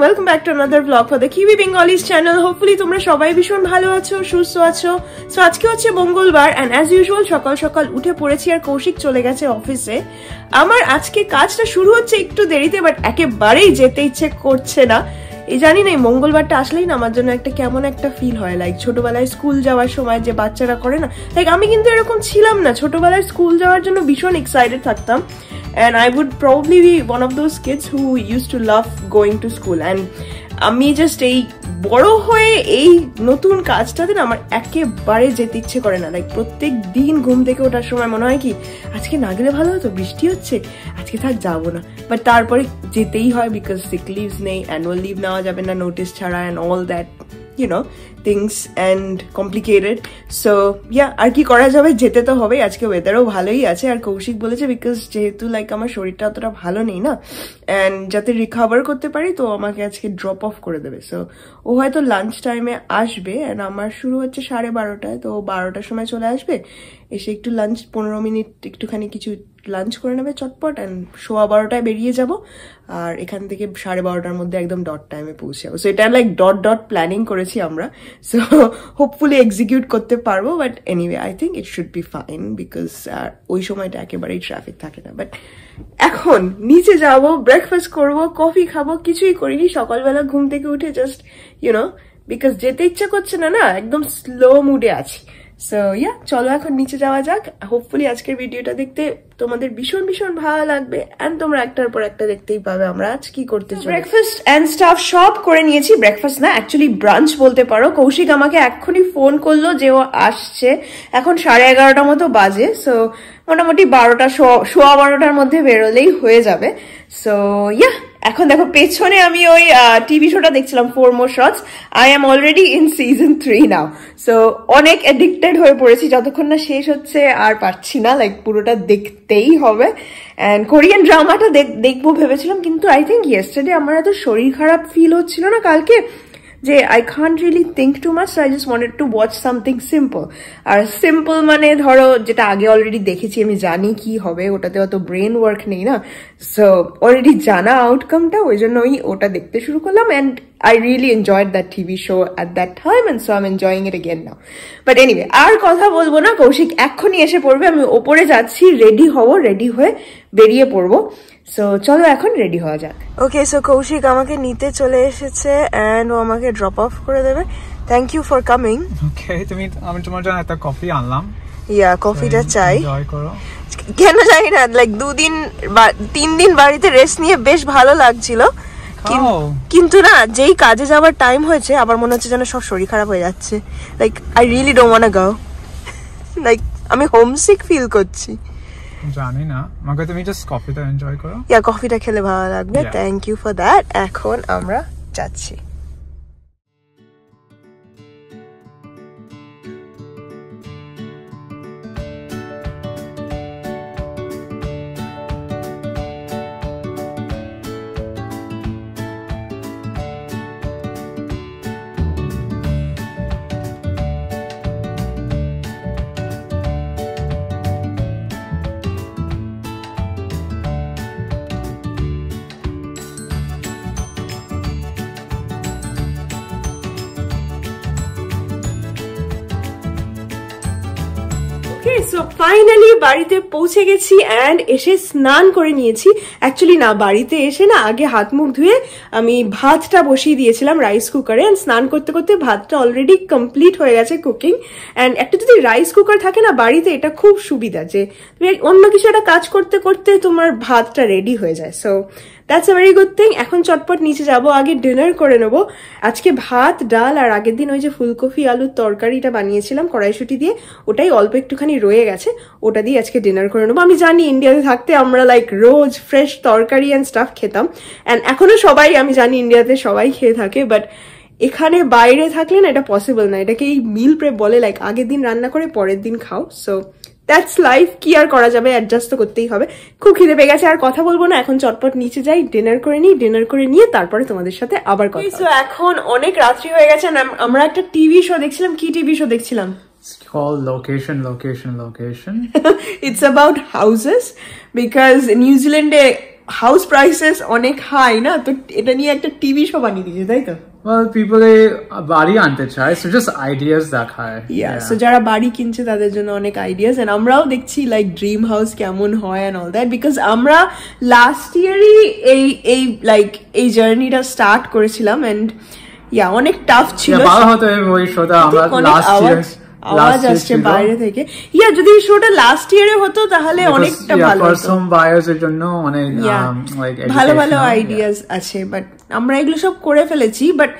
welcome back to another vlog for the Kiwi Bengalis channel. Hopefully তোমরা সবাই ভীষণ ভালো আছো, সুস্থ আছো। সো আজকে হচ্ছে মঙ্গলবার and as usual সকাল সকাল উঠে পড়েছি আর কৌশিক চলে গেছে অফিসে। আমার আজকে কাজটা শুরু হচ্ছে একটু দেরিতে, বাট একেবারেই যেতে ইচ্ছে করছে না। এই জানি না, মঙ্গলবারটা আসলেই না আমার জন্য একটা কেমন একটা ফিল হয়, লাইক ছোটবেলায় স্কুল যাওয়ার সময় যে বাচ্চারা করে না, লাইক আমি কিন্তু এরকম ছিলাম না। ছোটবেলায় স্কুল যাওয়ার জন্য ভীষণ এক্সাইটেড থাকতাম and I would probably be one of those kids who used to love going to school, and আমি জাস্ট এই বড় হয়ে এই নতুন কাজটাতে না আমার একেবারে যেতে ইচ্ছে করে না। লাইক প্রত্যেক দিন ঘুম থেকে ওঠার সময় মনে হয় কি আজকে না গেলে ভালো হতো, বৃষ্টি হচ্ছে, আজকে থাক যাবো না, বাট তারপরে যেতেই হয় বিকজ সিক লিভস নেই, অ্যানুয়াল লিভ নেওয়া যাবে না নোটিস ছাড়া, and all that you know things and complicated. So yeah, আর কি করা যাবে, যেতে তো হবে। আজকে ওয়েদারও ভালোই আছে আর কৌশিক বলেছে বিকজ যেহেতু লাইক আমার শরীরটা অতটা ভালো নেই না, অ্যান্ড যাতে রিকভার করতে পারি তো আমাকে আজকে ড্রপ অফ করে দেবে। সো ও হয়তো লাঞ্চ টাইমে আসবে, অ্যান্ড আমার শুরু হচ্ছে 12:30, তো 12টার সময় চলে আসবে, এসে একটু লাঞ্চ 15 মিনিট একটুখানি কিছু লাঞ্চ করে নেবে চটপট, অ্যান্ড 12:15 বেরিয়ে যাব, আর এখান থেকে 12:30টার মধ্যে একদম ডট টাইমে পৌঁছে যাবো। সো এটা লাইক ডট প্ল্যানিং করেছি আমরা, সো হোপফুলি এক্সিকিউট করতে পারবো। But anyway I think it should be fine because ওই সময়টা একেবারেই ট্রাফিক থাকে না। বাট এখন নিচে যাব, ব্রেকফাস্ট করব, কফি খাবো, কিছুই করিনি। সকালবেলা ঘুম থেকে উঠে জাস্ট ইউনো বিকজ যেতে ইচ্ছা করছে না, একদম স্লো মুডে আছি। সো ইয়া, চলো এখন নিচে যাওয়া যাক। হোপফুলি আজকের ভিডিওটা দেখতে তোমাদের ভীষণ ভীষণ ভালো লাগবে, এন্ড তোমরা একটার পর একটা দেখতেই পাবে আমরা আজ কি করতে চাই। ব্রেকফাস্ট এন্ড স্টাফ সব করে নিয়েছি। ব্রেকফাস্ট না, অ্যাকচুয়ালি ব্রাঞ্চ বলতে পারো। কৌশিক আমাকে এক্ষুনি ফোন করলো যে ও আসছে, এখন 11:30 মতো বাজে। সো মোটামুটি 12টার মধ্যে বেরোলেই হয়ে যাবে। সো ইয়া, এখন দেখো পেছনে আমি ওই টিভি শোটা দেখছিলাম 4 More Shots। I am already in season 3 now. So অনেক অ্যাডিক্টেড হয়ে পড়েছি, যতক্ষণ না শেষ হচ্ছে আর পারছি না, লাইক পুরোটা দেখতেই হবে। অ্যান্ড কোরিয়ান ড্রামাটা দেখবো ভেবেছিলাম, কিন্তু আই থিঙ্ক ইয়েস্টারডে আমার এত শরীর খারাপ ফিল হচ্ছিল না কালকে, যে I can't really think too much. I just wanted to watch something simple. আর সিম্পল মানে ধরো যেটা আগে অলরেডি দেখেছি, আমি জানি কি হবে, ওটাতে অত ব্রেন ওয়ার্ক নেই না। সো অলরেডি জানা আউটকামটা, ওই জন্য ওটা দেখতে শুরু করলাম, and I really enjoyed that TV show at that time, and so I'm enjoying it again now. But anyway, আর কথা বলবো না, কৌশিক এক্ষুনি এসে পড়বে। আমি ওপরে যাচ্ছি, রেডি হব, রেডি হয়ে বেরিয়ে পড়বো। সো চলো এখন রেডি হওয়া যাক। ওকে, সো কৌশিক আমাকে নিতে চলে এসেছে, অ্যান্ড ও আমাকে ড্রপ অফ করে দেবে। Thank you for coming. Okay, আমি তোমার জন্য একটা কফি আনলাম। ইয়া, কফিটা চাই। এনজয় করো। কেন জানি না, লাইক 3 দিন বাড়িতে রেস্ট নিয়ে বেশ ভালো লাগছিল, কিন্তু না যেই কাজে যাওয়ার টাইম হয়েছে আবার মনে হচ্ছে যেন সব শরীর খারাপ হয়ে যাচ্ছে। Like I really don't want to go, like আমি হোমসিক ফিল করছি। জানি না, আমাকে তুমি জাস্ট কফিটা এনজয় করো। ইয়া, কফিটা খেলে ভালো লাগবে। Thank you for that. এখন আমরা যাচ্ছি। সো ফাইনালি বাড়িতে পৌঁছে গেছি, অ্যান্ড এসে স্নান করে নিয়েছি। অ্যাকচুয়ালি না, বাড়িতে এসে না আগে হাত মুখ ধুয়ে আমি ভাতটা বসিয়ে দিয়েছিলাম রাইস কুকারে, অ্যান্ড স্নান করতে করতে ভাতটা অলরেডি কমপ্লিট হয়ে গেছে কুকিং। অ্যান্ড একটা যদি রাইস কুকার থাকে না বাড়িতে, এটা খুব সুবিধা যে তুমি অন্য কিছু একটা কাজ করতে করতে তোমার ভাতটা রেডি হয়ে যায়। So that's a very good thing. এখন চটপট নিচে যাব, আগে ডিনার করে নেবো। আজকে ভাত, ডাল, আর আগের দিন ওই যে ফুলকপি আলুর তরকারিটা বানিয়েছিলাম কড়াইশুঁটি দিয়ে, ওটাই অল্প একটুখানি রয়ে গেছে, ওটা দিয়ে আজকে ডিনার করে নেবো। আমি জানি ইন্ডিয়াতে থাকতে আমরা লাইক রোজ ফ্রেশ তরকারি অ্যান্ড স্টাফ খেতাম, অ্যান্ড এখনো সবাই, আমি জানি ইন্ডিয়াতে সবাই খেয়ে থাকে, বাট এখানে বাইরে থাকলে না এটা পসিবল না। এটাকে এই মিল প্রেপ বলে, লাইক আগের দিন রান্না করে পরের দিন খাও। সো দ্যাটস লাইফ, কি আর করা যাবে, অ্যাডজাস্ট তো করতেই হবে। খুব খিদে পেয়ে গেছে, আর কথা বলবো না, এখন চটপট নিচে যাই, ডিনার করে নিই। ডিনার করে নিয়ে তারপরে তোমাদের সাথে আবার কথা। সো এখন অনেক রাত্রি হয়ে গেছে, আমরা একটা টিভি শো দেখছিলাম। কি টিভি শো দেখছিলাম? It's called Location. It's about houses, because New Zealand house prices অনেক হাই না, তো এটা নিয়ে একটা টিভি শো বানিয়ে দিয়েছে, তাই তো? Well, people বাড়ি আনতে চায়, so just ideas দেখায়। So যারা বাড়ি কিনছে তাদের জন্য অনেক আইডিয়াস, এন্ড আমরাও দেখছি লাইক ড্রিম হাউস কেমন হয় এন্ড অল দ্যাট, বিকজ আমরা লাস্ট ইয়ারই এই জার্নিটা স্টার্ট করেছিলাম, এন্ড অনেক টাফ ছিল। ভালো হতো ওই শোটা আমরা লাস্ট ইয়ার, আওয়াজ আসছে বাইরে থেকে। যদি এই শোটা লাস্ট ইয়ারে হতো তাহলে অনেকটা ভালো হতো। some buyers এর জন্য অনেক ভালো ভালো আইডিয়াস আছে, বাট আমরা এগুলো সব করে ফেলেছি। বাট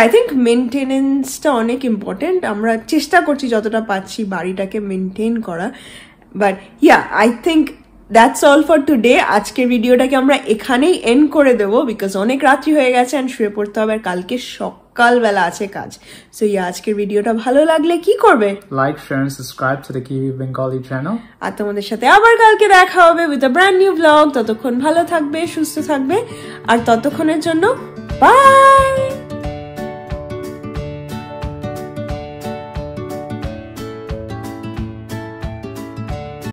আই থিঙ্ক মেনটেনেন্সটা অনেক ইম্পর্টেন্ট। আমরা চেষ্টা করছি যতটা পাচ্ছি বাড়িটাকে মেনটেন করা। But I think that's all for today. আজকের ভিডিওটাকে আমরা এখানেই এন্ড করে দেবো, বিকজ অনেক রাত্রি হয়ে গেছে এন্ড শুয়ে পড়তে হবে, আর কালকে সকালবেলা আছে কাজ। সো আজকের ভিডিওটা ভালো লাগলে কি করবে? Like, share and subscribe to the Kiwi Bengali channel. আর তোমাদের সাথে আবার কালকে দেখা হবে with a brand new blog. ততক্ষণ ভালো থাকবে, সুস্থ থাকবে, আর ততক্ষণের জন্য বাই।